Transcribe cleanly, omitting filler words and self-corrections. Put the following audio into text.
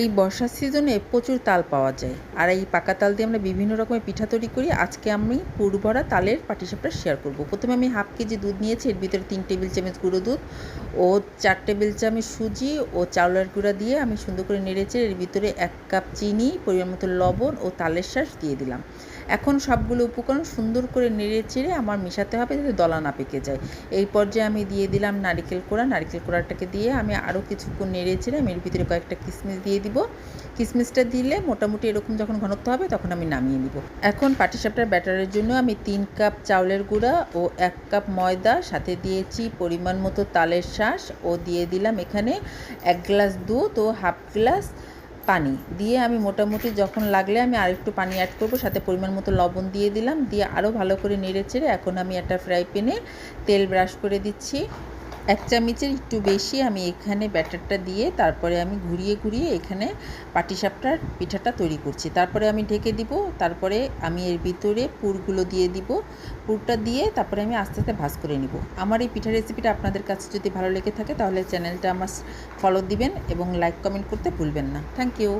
এই বর্ষার সিজনে প্রচুর তাল পাওয়া যায়। আর এই পাকা তাল দিয়ে আমরা বিভিন্ন রকমের পিঠা তৈরি করি। আজকে আমি পুর ভরা তালের পাটিসাপটা শেয়ার করব। প্রথমে আমি হাফ কেজি দুধ নিয়েছি। এর ভিতরে ৩ টেবিল চামচ গুঁড়ো দুধ ও ৪ টেবিল চামচ সুজি ও চাউলের গুঁড়া দিয়ে আমি সুন্দর করে নেড়েচেড়ে এর ভিতরে ১ কাপ চিনি, পরিমাণ মতো লবণ ও তালের শাঁস দিয়ে দিলাম। এখন সবগুলো উপকরণ সুন্দর করে নেড়েচেড়ে আমার মেশাতে হবে যাতে দলা না পেকে যায়। এই পর্যায়ে আমি দিয়ে দিলাম নারিকেল কোড়া। নারিকেল কোড়াটাকে দিয়ে আমি আরও কিছুক্ষণ নেড়েচেড়ে আমি এর ভিতরে কয়েকটা কিশমিশ দিয়ে দিব। কিশমিশটা দিলে মোটামুটি এরকম যখন ঘনত্ব হবে তখন আমি নামিয়ে নিব। এখন পাটিসাপটার ব্যাটারের জন্য আমি ৩ কাপ চাউলের গুঁড়া ও ১ কাপ ময়দা, সাথে দিয়েছি পরিমাণ মতো তালের শাঁস ও দিয়ে দিলাম এখানে ১ গ্লাস দুধ ও হাফ গ্লাস পানি দিয়ে আমি মোটামুটি যখন লাগলে আমি আরেকটু পানি অ্যাড করব, সাথে পরিমাণ মতো লবণ দিয়ে দিলাম। দিয়ে আরও ভালো করে নেড়েচেড়ে এখন আমি একটা ফ্রাই প্যানে তেল ব্রাশ করে দিচ্ছি। ১ চামচের একটু বেশি আমি এখানে ব্যাটারটা দিয়ে তারপরে আমি ঘুরিয়ে ঘুরিয়ে এখানে পাটিসাপটার পিঠাটা তৈরি করছি। তারপরে আমি ঢেকে দিব। তারপরে আমি এর ভিতরে পুরগুলো দিয়ে দিব। পুরটা দিয়ে তারপরে আমি আস্তে আস্তে ভাজ করে নিব। আমার এই পিঠার রেসিপিটা আপনাদের কাছে যদি ভালো লেগে থাকে তাহলে চ্যানেলটা আমার ফলো দিবেন এবং লাইক কমেন্ট করতে ভুলবেন না। Thank you.